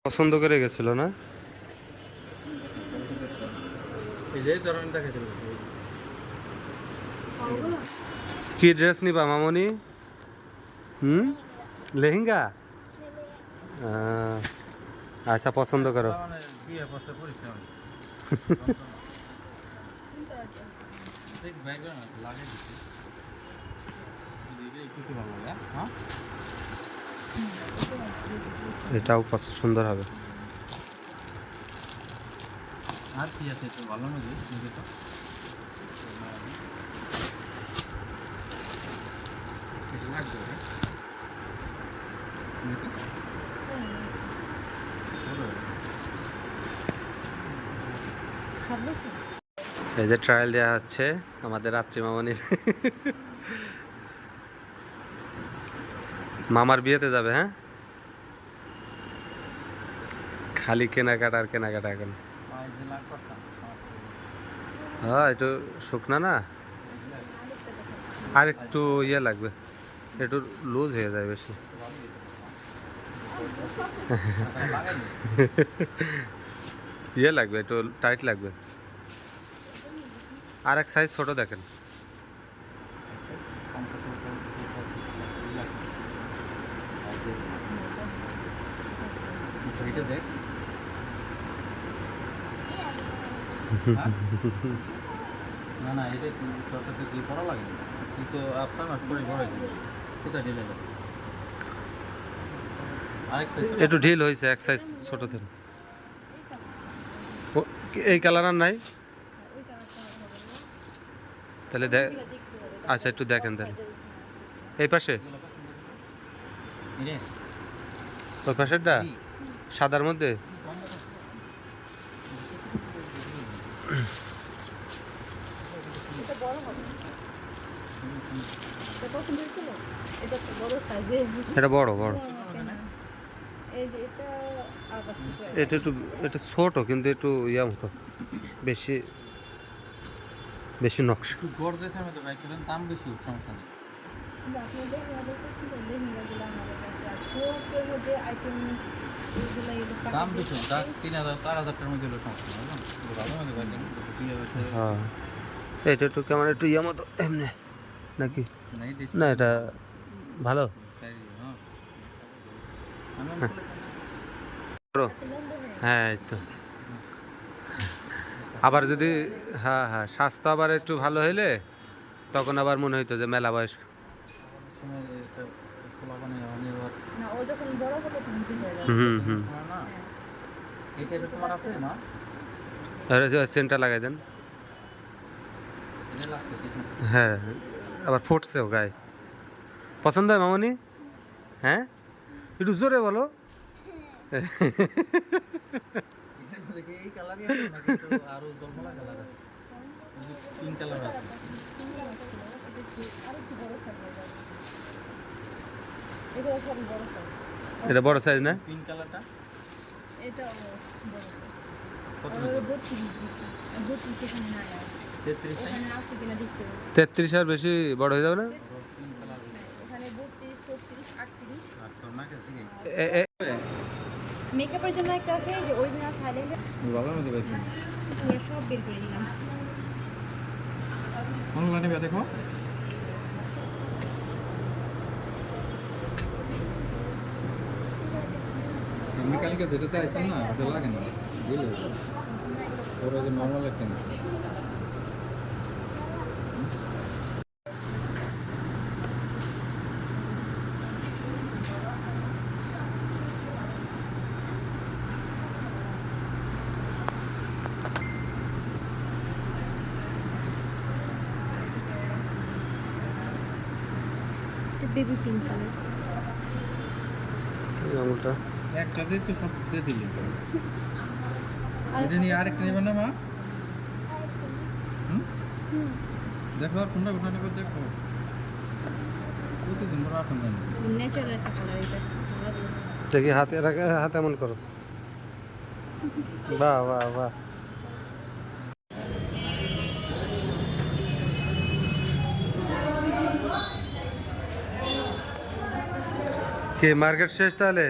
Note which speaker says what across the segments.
Speaker 1: পছন্দ করে গেছিল না? কি ড্রেস নিবা মামনি? লেহেঙ্গা? আচ্ছা, পছন্দ করো। এটাও সুন্দর হবে।
Speaker 2: আর কি আছে তো ভালো না
Speaker 1: এই যে ট্রায়াল দেওয়া হচ্ছে আমাদের রাত্রি মামনির। মামার বিয়েতে যাবে? হ্যাঁ, খালি কেনাকাটা আর কেনাকাটা এখন। হ্যাঁ, একটু শুকনা না, আর একটু ইয়ে লাগবে, একটু লুজ হয়ে যায় বেশি। ইয়ে লাগবে, একটু টাইট লাগবে। আর এক সাইজ ছোট দেখেন।
Speaker 2: দেখ না না, এটা তোর কাছে কি করা লাগে? তুই তো আপনার মাস করে বড় হয়েছে, কোথায় ঢেলে গেল?
Speaker 1: একটু ঢিল হয়েছে, এক সাইজ ছোট দেন। এই কালার আর নাই তাহলে দেখ। আচ্ছা, একটু দেখেন তাহলে এই পাশে, ওই পাশেরটা সাদার মধ্যে। এটা বড় বড়, এটা একটু, এটা ছোট কিন্তু একটু ইয়া মতো, বেশি বেশি নকশা।
Speaker 2: দাম বেশি, সমস্যা নেই। দাম বেশি, 3,000 4,000 মধ্যে হলো সমস্যা নেই।
Speaker 1: হ্যাঁ, এটা একটু কেমন, একটু ইয়া মতো এমনি নাকি? না, এটা ভালো। হ্যাঁ, এই তো। আবার যদি, হ্যাঁ হ্যাঁ, স্বাস্থ্য আবার একটু ভালো হইলে তখন আবার মনে হইতো যে মেলা বয়স। হুম হুম, সেন্টটা লাগাই দেন। হ্যাঁ, আবার ফুটছেও গায়ে। পছন্দ হয় মামনি? হ্যাঁ, একটু জোরে বলো।
Speaker 2: এই কালারই আছে নাকি আরো জলমলা কালার আছে? পিঙ্ক কালার আছে।
Speaker 1: এটা বড় সাইজ না?
Speaker 2: পিঙ্ক কালারটা এটা বড়।
Speaker 1: 33 আর বেশি বড় হয়ে যাবে না?
Speaker 3: মেকআপের জন্য একটা আছে যে অরিজিনাল থাইল্যান্ডের,
Speaker 2: ভালো মতো দেখুন,
Speaker 3: পুরো সব বের করে দিলাম।
Speaker 2: অনলাইনে দেখো। আমি কালকে যেটাতে আইছেন না, ওটা লাগে না বুঝলে, ওরা যে নর্মাল একটা না।
Speaker 3: Baby pink colour.
Speaker 1: আঙুলটা
Speaker 2: একটা দিয়ে তো সব দিয়ে দিলি, এটা নিয়ে আরেকটা নেবেন না মা? দেখো আর কোনটা কোনটা নেবে দেখো, প্রতিদিন বড় আসেন জানি।
Speaker 3: ন্যাচারাল একটা কালার এটা।
Speaker 1: দেখি হাতে রাখে, হাতে এমন করো। বাহ বাহ বাহ। কে মার্কেট শেষ তাহলে?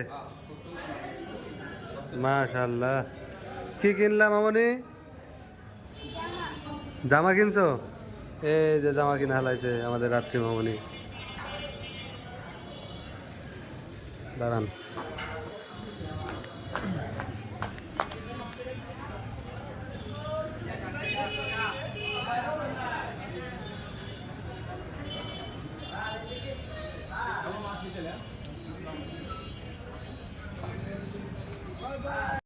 Speaker 1: মাশাআল্লাহ। কি কিনলাম মামনি? জামা কিনছো? এই যে জামা কিনা হালাইছে আমাদের রাত্রি মামনি। দাঁড়ান।